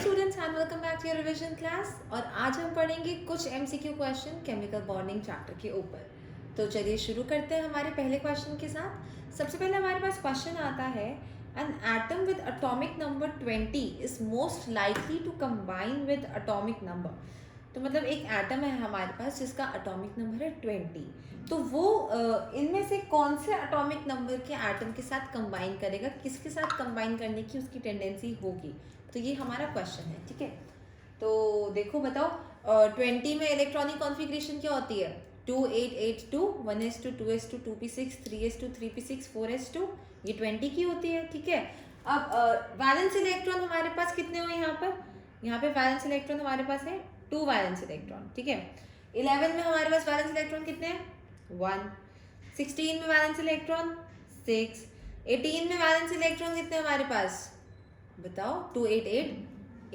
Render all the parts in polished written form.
Students and welcome back to your revision class. और आज हम पढ़ेंगे कुछ MCQ question chemical bonding chapter के ऊपर। तो चलिए शुरू करते हैं हमारे पहले क्वेश्चन के साथ। सबसे पहले हमारे पास क्वेश्चन आता है, an atom with atomic number 20 is most likely to combine with atomic number. तो मतलब एक एटम है हमारे पास जिसका एटॉमिक नंबर है 20, तो वो इनमें से कौन से एटॉमिक नंबर के एटम के साथ कंबाइन करेगा, किसके साथ कंबाइन करने की उसकी टेंडेंसी होगी। तो ये हमारा क्वेश्चन है, ठीक है। तो देखो बताओ, 20 में इलेक्ट्रॉनिक कॉन्फ़िगरेशन क्या होती है? 2 8 8 2 1s2 2s2 2p6 3s2 3p6 4s2, ये 20 की होती है, ठीक है। अब वैलेंस इलेक्ट्रॉन हमारे पास कितने हुए यहाँ पे वैलेंस इलेक्ट्रॉन हमारे पास है 2 वैलेंस इलेक्ट्रॉन, ठीक है। 11 में हमारे पास वैलेंस इलेक्ट्रॉन कितने हैं? 1। 16 में वैलेंस इलेक्ट्रॉन 6। 18 में वैलेंस इलेक्ट्रॉन कितने हमारे पास बताओ? 2 8 8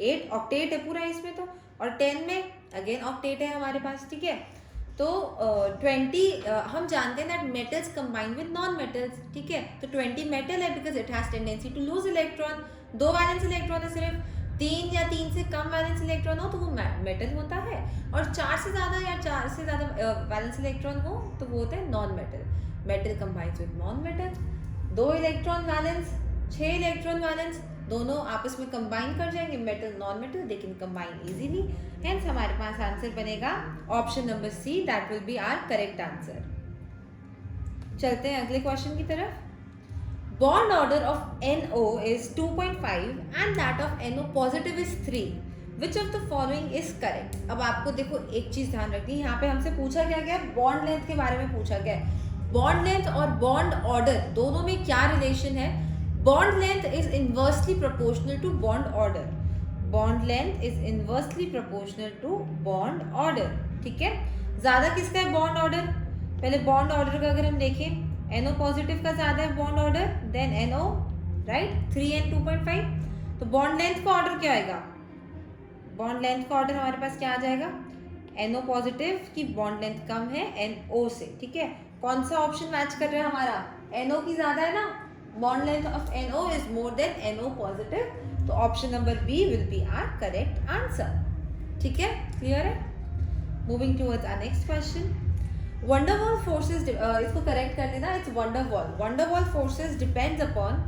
8 ऑक्टेट है पूरा इसमें तो। और 10 में अगेन ऑक्टेट है हमारे पास, ठीक है। तो 20 हम जानते हैं that metals combine with non metals, ठीक है। तो 20 मेटल है because it has tendency to lose electron. 2 valence electron है सिर्फ, 3 या 3 से कम वैलेंस इलेक्ट्रॉन हो तो वो मेटल होता है, और 4 से ज़्यादा या 4 से ज़्यादा वैलेंस इलेक्ट्रॉन हो तो वो होता है non metal. Metal combines with non metal. 2 electron valence 6 electron valence, दोनों आपस में कंबाइन कर जाएंगे, metal non metal, they can combine easily. Hence हमारे पास आंसर बनेगा option number C, that will be our correct answer. चलते हैं अगले क्वेश्चन की तरफ। Bond order of NO is 2.5 and that of NO positive is 3. Which of the following is correct? अब आपको देखो एक चीज ध्यान रखनी है, यहाँ पे हमसे पूछा गया है बॉन्ड लेंथ के बारे में पूछा गया है। बॉन्ड लेंथ और बॉन्ड ऑर्डर दोनों में क्या रिलेशन है? Bond length is inversely proportional to bond order. Bond length is inversely proportional to bond order, ठीक है। ज्यादा किसका है बॉन्ड ऑर्डर? पहले बॉन्ड ऑर्डर का अगर हम देखें, NO पॉजिटिव का ज्यादा है bond order than NO, right, 3 and 2.5। तो बॉन्ड लेंथ का ऑर्डर क्या आएगा? बॉन्ड लेंथ का ऑर्डर हमारे पास क्या आ जाएगा? NO पॉजिटिव की बॉन्ड लेंथ कम है NO से, ठीक है। कौन सा ऑप्शन मैच कर रहा है हमारा? NO की ज्यादा है ना, bond length of NO is more than NO positive, तो option number B will be our correct answer, ठीक है। क्लियर है? Moving towards our next question. Van der Waals forces, इसको करेक्ट कर देना, it's Van der Waals. Van der Waals forces depends upon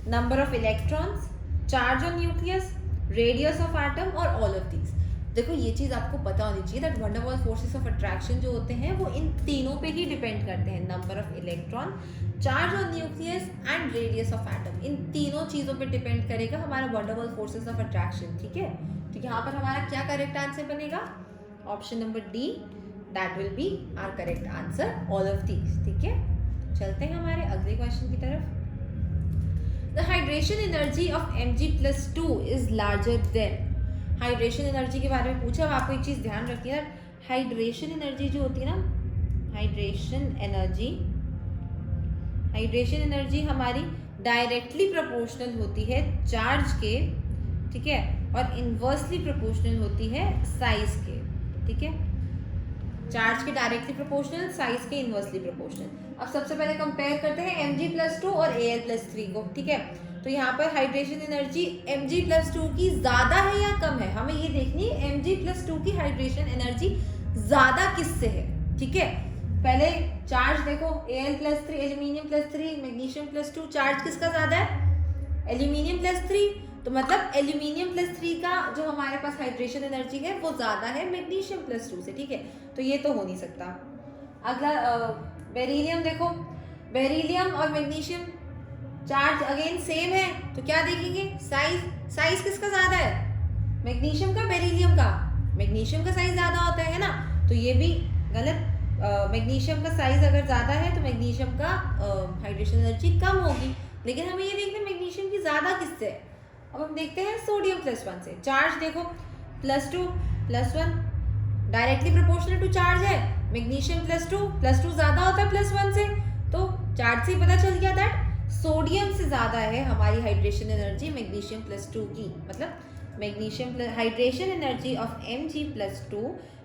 number of electrons, charge on nucleus, radius of atom और all of these. देखो ये चीज़ आपको पता होनी चाहिए that Van der Waals forces of attraction जो होते हैं वो इन तीनों पे ही डिपेंड करते हैं, number of electron, charge on nucleus and radius of atom. इन तीनों चीज़ों पे डिपेंड करेगा हमारा वंडरवॉल फोर्सेस ऑफ अट्रैक्शन, ठीक है। तो यहाँ पर हमारा क्या करेक्ट आंसर बनेगा? Option number D, that will be our correct answer, all of these, ठीक है। चलते हैं हमारे अगले क्वेश्चन की तरफ। The hydration energy of Mg+2 is larger than. Hydration energy के बारे में पूछा। अब आपको एक चीज़ ध्यान रखिए ना, हाइड्रेशन एनर्जी जो होती है ना, हाइड्रेशन एनर्जी हमारी डायरेक्टली प्रोपोर्शनल होती है चार्ज के, ठीक है, और इनवर्सली प्रोपोर्शनल होती है साइज के, ठीक है। चार्ज के डायरेक्टली प्रोपोर्शनल, साइज के इनवर्सली प्रोपोर्शनल। अब सबसे पहले कंपेयर करते हैं Mg+2 और Al+3 को, ठीक है। तो यहाँ पर हाइड्रेशन एनर्जी Mg+2 की ज्यादा है या कम है, हमें ये देखनी है Mg+2 की हाइड्रेशन एनर्जी ज्यादा किससे है, ठीक है। पहले चार्ज देखो, Al+3, एल्यूमिनियम+3, मैग्नीशियम+2, चार्ज किसका ज्यादा है? एल्यूमिनियम+3, तो मतलब एल्यूमिनियम+3 का जो हमारे पास हाइड्रेशन एनर्जी है वो ज्यादा है मैग्नीशियम+2 से, ठीक है। तो ये तो हो नहीं सकता। अगला बेरिलियम देखो, बेरिलियम और मैग्नीशियम चार्ज अगेन सेम है, तो क्या देखेंगे? साइज किसका ज्यादा है? मैग्नीशियम का, बेरिलियम का? मैग्नीशियम का साइज ज्यादा होता है ना, तो ये भी गलत। मैग्नीशियम का साइज अगर ज्यादा है तो मैग्नीशियम का हाइड्रेशन एनर्जी कम होगी, लेकिन हमें ये देखना है मैग्नीशियम की ज्यादा किससे है। अब हम देखते हैं सोडियम+1 से। चार्ज देखो, +2 +1 डायरेक्टली प्रोपोर्शनल टू चार्ज है, मैग्नीशियम+2 ज्यादा होता है +1 से, तो चार्ज से पता चल गया दैट सोडियम से ज्यादा है हमारी हाइड्रेशन एनर्जी मैग्नीशियम+2 की। मतलब magnesium hydration energy of Mg+2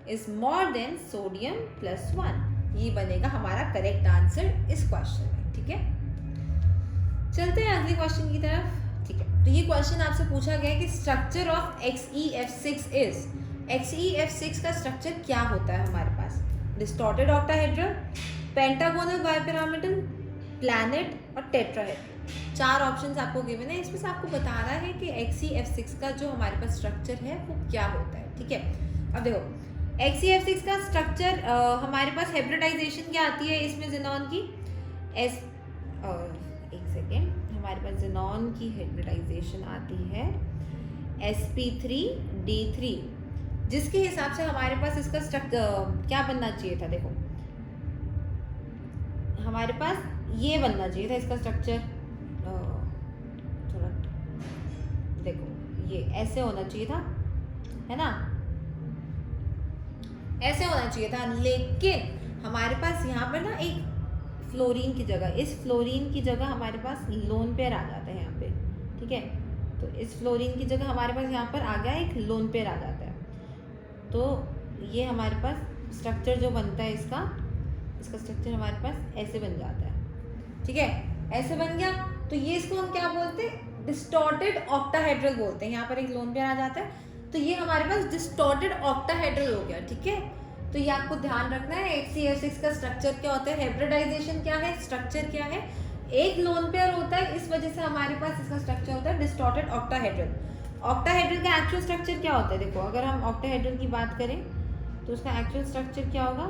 is more than सोडियम+1। ये बनेगा हमारा करेक्ट आंसर इस क्वेश्चन में, ठीक है। चलते हैं अगले क्वेश्चन की तरफ, ठीक है। तो ये क्वेश्चन आपसे पूछा गया है कि structure of XeF6 is, XeF6 का स्ट्रक्चर क्या होता है हमारे पास? Distorted octahedral, pentagonal bipyramidal, planet और टेट्राहेड्रल। 4 ऑप्शंस आपको गिवन है, इसमें से आपको बताना है कि XeF6 का जो हमारे पास स्ट्रक्चर है वो क्या होता है। ठीक है, अब देखो XeF6 का स्ट्रक्चर हमारे पास हाइब्रिडाइजेशन क्या आती है इसमें ज़ेनॉन की, एक सेकेंड, हमारे पास ज़ेनॉन की हाइब्रिडाइजेशन आती है sp3d3, जिसके हिसाब से हमारे पास इसका स्ट्रक्चर क्या बनना चाहिए था? देखो हमारे पास ये बनना चाहिए था इसका स्ट्रक्चर, थोड़ा देखो ये ऐसे होना चाहिए था, है ना, ऐसे होना चाहिए था, लेकिन हमारे पास यहाँ पर ना एक फ्लोरीन की जगह, इस फ्लोरीन की जगह हमारे पास लोन पेयर आ जाता है यहाँ पे। ठीक है, तो इस फ्लोरीन की जगह हमारे पास यहाँ पर आ गया एक लोन पेयर आ जाता है, तो ये हमारे पास स्ट्रक्चर जो बनता है इसका स्ट्रक्चर हमारे पास ऐसे बन जाता है। ठीक है, ऐसे बन गया, तो ये इसको हम क्या बोलते हैं? डिस्टॉर्टेड ऑक्टाहेड्रल बोलते हैं। यहाँ पर एक लोन पेयर आ जाता है, तो ये हमारे पास डिस्टॉर्टेड ऑक्टाहेड्रल हो गया। ठीक है, तो ये आपको ध्यान रखना है। XeF6 का स्ट्रक्चर क्या होता है, हाइब्रिडाइजेशन क्या है, स्ट्रक्चर क्या है, एक लोन पेयर होता है, इस वजह से हमारे पास इसका स्ट्रक्चर होता है डिस्टॉर्टेड ऑक्टाहेड्रल। ऑक्टाहेड्रल का एक्चुअल स्ट्रक्चर क्या होता है? देखो अगर हम ऑक्टाहेड्रल की बात करें तो उसका एक्चुअल स्ट्रक्चर क्या होगा?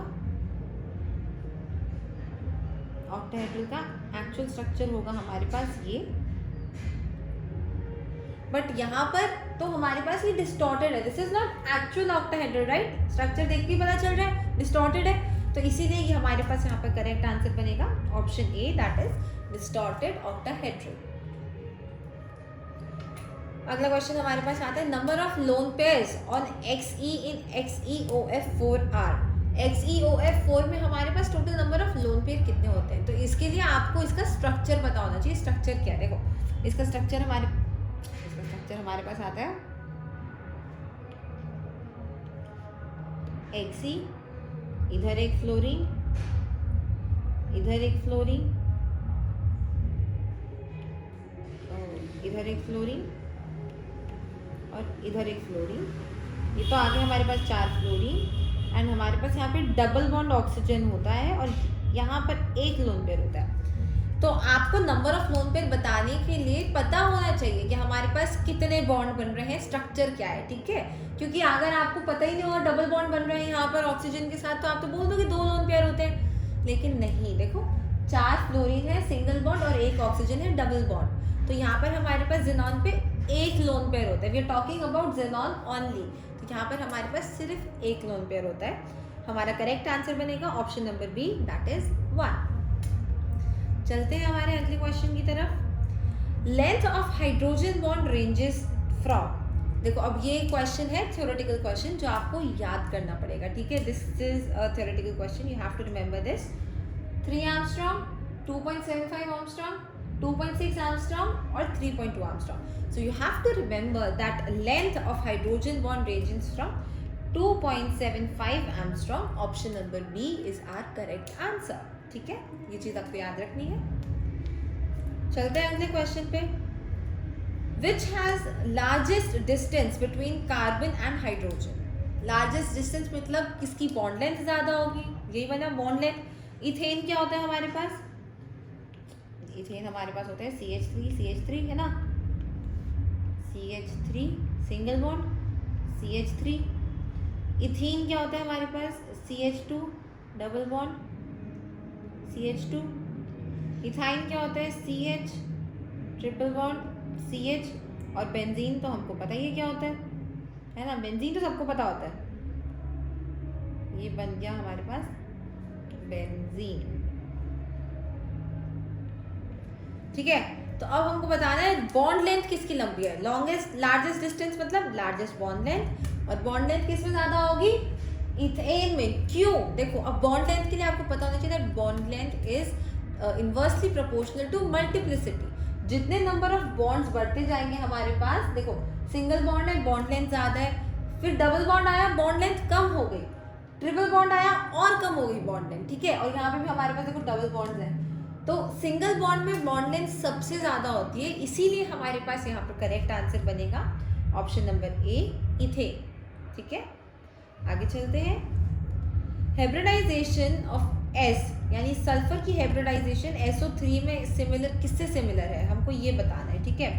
ऑक्टाहेड्रल का एक्चुअल स्ट्रक्चर होगा हमारे पास ये, बट यहाँ पर तो हमारे पास ये डिस्टॉर्टेड है, this is not actual octahedral, right? Structure देख के पता चल रहा है डिस्टॉर्टेड है, तो इसीलिए ये हमारे पास यहाँ पर करेक्ट आंसर बनेगा option A, that is distorted octahedral. अगला क्वेश्चन हमारे पास आता है, number of lone pairs on Xe in XeOF4 are. XeOF4 में हमारे पास total number of lone pair कितने होते हैं? तो इसके लिए आपको इसका स्ट्रक्चर पता होना चाहिए। स्ट्रक्चर क्या है? देखो इसका स्ट्रक्चर हमारे पास आता है Xe, इधर एक फ्लोरीन, इधर एक फ्लोरीन, इधर एक फ्लोरीन और इधर एक फ्लोरीन। ये तो आगे हमारे पास 4 फ्लोरीन एंड हमारे पास यहाँ पे डबल बॉन्ड ऑक्सीजन होता है और यहाँ पर एक लोन पेयर होता है। तो आपको नंबर ऑफ लोन पेयर बताने के लिए पता होना चाहिए कि हमारे पास कितने बॉन्ड बन रहे हैं, स्ट्रक्चर क्या है। ठीक है, क्योंकि अगर आपको पता ही नहीं होगा डबल बॉन्ड बन रहे हैं यहाँ पर ऑक्सीजन के साथ, तो आप तो बोल दो कि 2 लोन पेयर होते हैं, लेकिन नहीं। देखो 4 फ्लोरीन है सिंगल बॉन्ड और एक ऑक्सीजन है डबल बॉन्ड, तो यहाँ पर हमारे पास ज़ेनॉन पे एक लोन पेयर होता है। We are talking about xenon only, तो यहाँ पर हमारे पास सिर्फ एक लोन पेयर होता है। हमारा करेक्ट आंसर बनेगा option number B, that is 1। चलते हैं हमारे अगले क्वेश्चन की तरफ। Length of hydrogen bond ranges from, देखो अब ये क्वेश्चन है थ्योरेटिकल क्वेश्चन जो आपको याद करना पड़ेगा। ठीक है, this is a theoretical question, you have to remember this. 3 angstrom, 2.75 angstrom, 2.6 angstrom और 3.2 angstrom. So you have to remember that length of hydrogen bond ranges from 2.75 angstrom. Option number B is our correct answer. ठीक है, ये चीज आपको याद रखनी है। चलते हैं अगले क्वेश्चन पे। Which has largest distance between carbon and hydrogen? Largest distance मतलब किसकी बॉन्ड लेंथ ज्यादा होगी, यही वाला बॉन्ड लेंथ। इथेन क्या होता है हमारे पास? इथेन हमारे पास होता है CH3 है ना, CH3 single bond, CH3। Ethene क्या होता है हमारे पास? CH2 double bond, CH2। Ethyne क्या होता है? CH triple bond, CH। और बेंजीन तो हमको पता ही है क्या होता है ना, बेंजीन तो सबको पता होता है। ये बन गया हमारे पास बेंजीन। ठीक है, तो अब हमको बताना है बॉन्ड लेंथ किसकी लंबी है। लॉन्गेस्ट लार्जेस्ट डिस्टेंस मतलब लार्जेस्ट बॉन्ड लेंथ, और बॉन्ड लेंथ किस में ज्यादा होगी? इथेन में। क्यों? देखो अब बॉन्ड लेंथ के लिए आपको पता होना चाहिए that bond length is inversely proportional to multiplicity. जितने नंबर ऑफ बॉन्ड्स बढ़ते जाएंगे हमारे पास, देखो सिंगल बॉन्ड है बॉन्ड लेंथ ज्यादा है, फिर डबल बॉन्ड आया बॉन्ड लेंथ कम हो गई, ट्रिपल बॉन्ड आया और कम हो गई बॉन्ड लेंथ। ठीक है, और यहाँ पे भी हमारे पास देखो डबल बॉन्ड्स हैं, तो सिंगल बॉन्ड में बॉन्ड लेंथ सबसे ज़्यादा होती है, इसीलिए हमारे पास यहाँ पर करेक्ट आंसर बनेगा ऑप्शन नंबर ए, इथेन। ठीक है, आगे चलते हैं। हाइब्रिडाइजेशन ऑफ एस यानी सल्फर की हाइब्रिडाइजेशन SO3 में सिमिलर, किससे सिमिलर है हमको ये बताना है। ठीक है,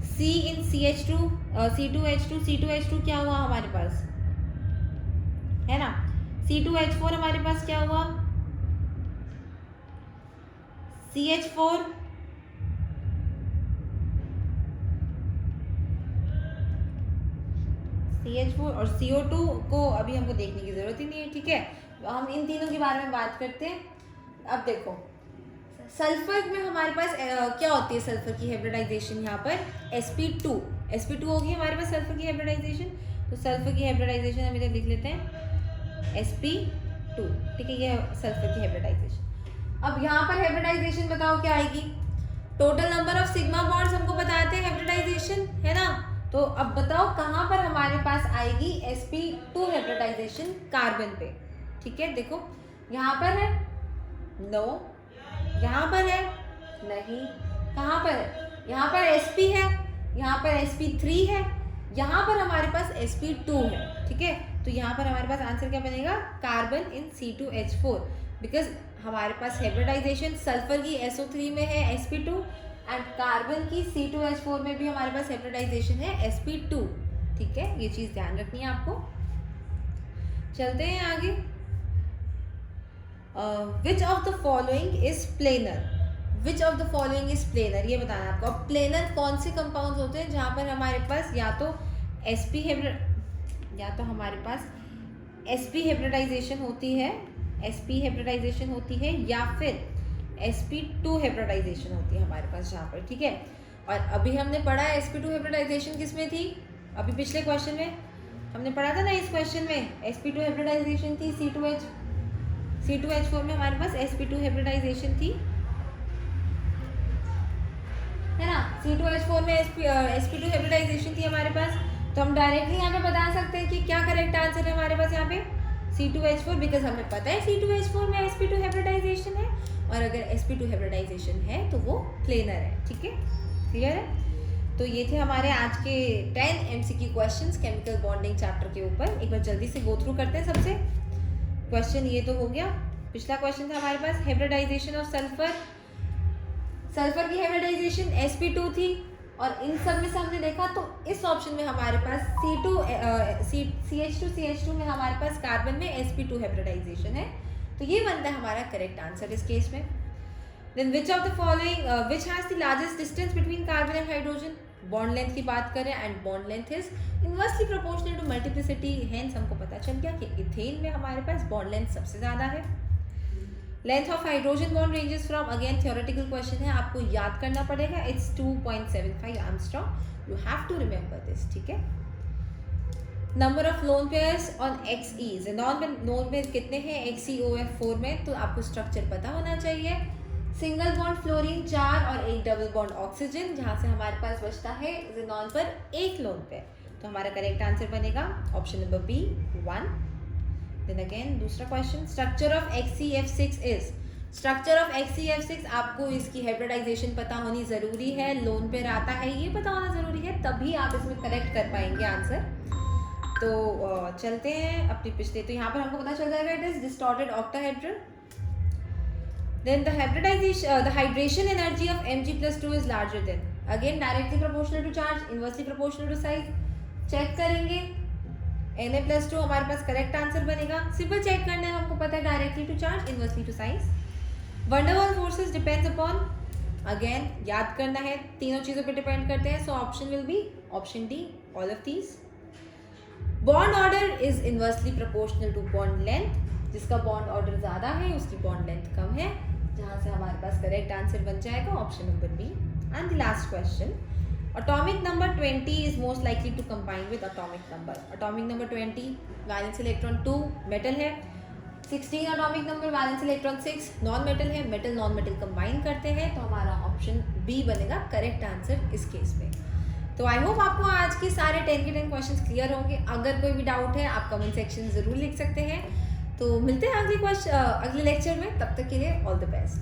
C इन CH2 C2H2 C2H2 क्या हुआ हमारे पास, है ना, C2H4 हमारे पास क्या हुआ, CH4 और CO2 को अभी हमको देखने की जरूरत ही नहीं है। ठीक है, हम इन तीनों के बारे में बात करते हैं। अब देखो सल्फर में हमारे पास क्या होती है, सल्फर की हाइब्रिडाइजेशन यहाँ पर sp2 होगी हमारे पास सल्फर की हाइब्रिडाइजेशन। तो सल्फर की हाइब्रिडाइजेशन हम इधर लिख लेते हैं sp2। ठीक है, ये सल्फर की हाइब्रिडाइजेशन। अब यहाँ पर हाइब्रिडाइजेशन बताओ क्या आएगी, total number of sigma bonds हमको बताते हैं हाइब्रिडाइजेशन, है ना। तो अब बताओ कहाँ पर हमारे पास आएगी sp2 हाइब्रिडाइजेशन, कार्बन पे। ठीक है, देखो यहाँ पर है, नो, यहाँ पर है, नहीं, कहाँ पर है, यहाँ पर sp है, यहाँ पर sp3 है, यहाँ पर हमारे पास sp2 है। ठीक है, तो यहाँ पर हमारे पास आंसर क्या बनेगा, कार्बन इन C2H4, बिकॉज हमारे पास हाइब्रिडाइजेशन सल्फर की SO3 में है sp2 एंड कार्बन की C2H4 में भी हमारे पास हाइब्रिडाइजेशन है sp2। ठीक है, ये चीज़ ध्यान रखनी है आपको। चलते हैं आगे। विच of the following is planar, which of the following is planar, ये बताना है आपको। अब प्लेनर कौन से कंपाउंड्स होते हैं जहाँ पर हमारे पास या तो हमारे पास sp हाइब्रिडाइजेशन होती है, sp हाइब्रिडाइजेशन होती है, या फिर sp2 हाइब्रिडाइजेशन होती है हमारे पास जहाँ पर। ठीक है, और अभी हमने पढ़ा है sp2 हाइब्रिडाइजेशन किस में थी, अभी पिछले क्वेश्चन में हमने पढ़ा था ना, इस क्वेश्चन में sp2 हाइब्रिडाइजेशन थी C2H4 में हमारे पास sp2 हाइब्रिडाइजेशन थी, है ना। C2H4 में sp2 हाइब्रिडाइजेशन थी हमारे पास। तो हम डायरेक्टली यहाँ पे बता सकते हैं कि क्या करेक्ट आंसर है हमारे पास यहाँ पे, C2H4, बिकॉज हमें पता है C2H4 में sp2 हाइब्रिडाइजेशन है, और अगर sp2 हाइब्रिडाइजेशन है तो वो प्लेनर है। ठीक है, क्लियर है। तो ये थे हमारे आज के 10 MCQ questions chemical bonding chapter के ऊपर। एक बार जल्दी से गो थ्रू करते हैं सबसे। क्वेश्चन ये तो हो गया। पिछला क्वेश्चन था हमारे पास हाइब्रिडाइजेशन ऑफ सल्फर, सल्फर की हाइब्रिडाइजेशन sp2 थी, और इन सब में से हमने देखा तो इस ऑप्शन में हमारे पास CH2 में हमारे पास कार्बन में sp2 हाइब्रिडाइजेशन है। तो ये बनता है हमारा करेक्ट आंसर इस केस में। Then which of the following which has the largest distance between carbon and hydrogen, bond length की बात करें and bond length is inversely proportional to multiplicity, hence हमको पता चल गया कि इथेन में हमारे पास बॉन्ड लेंथ सबसे ज़्यादा है। Length of hydrogen bond ranges from, again theoretical question है, आपको याद करना पड़ेगा, it's 2.75 angstrom, you have to remember this. ठीक है, number of lone pairs on XE, non pair कितने हैं XeOF4 में, तो आपको स्ट्रक्चर पता होना चाहिए। सिंगल बॉन्ड फ्लोरीन 4 और एक डबल बॉन्ड ऑक्सीजन, जहाँ से हमारे पास बचता है ज़ेनॉन पर एक लोन पेयर। तो हमारा करेक्ट आंसर बनेगा option number B 1। Then again दूसरा question, structure of XeF6 is, structure of XeF6 आपको इसकी हाइब्रिडाइजेशन पता होनी ज़रूरी है, लोन पेयर आता है ये पता होना ज़रूरी है, तभी आप इसमें करेक्ट कर पाएंगे आंसर। तो चलते हैं अपनी पिछले, तो यहाँ पर हमको पता चल जाएगा it is distorted octahedral. Then the hydration energy of Mg+2 is larger than, again directly proportional to charge, inversely proportional to size. Check करेंगे Na+2 हमारे पास करेक्ट आंसर बनेगा, सिंपल चेक करना है, हमको पता है directly to charge, inversely to size. Van der Waals forces depends upon, again याद करना है, तीनों चीज़ों पे डिपेंड करते हैं, so option will be option D, all of these. Bond order is inversely proportional to bond length, जिसका bond order ज़्यादा है उसकी बॉन्ड लेंथ कम है, जहाँ से हमारे पास करेक्ट आंसर बन जाएगा option number B. And the last question, atomic number 20 is most likely to combine with atomic number, atomic number 20 valence electron 2 metal है, 16 atomic number valence electron 6 non metal है, metal non metal combine करते हैं, तो हमारा option B बनेगा correct answer इस case में। तो आई होप आपको आज के सारे 10 के 10 क्वेश्चंस क्लियर होंगे। अगर कोई भी डाउट है आप कमेंट सेक्शन ज़रूर लिख सकते हैं। तो मिलते हैं अगले लेक्चर में, तब तक के लिए ऑल द बेस्ट।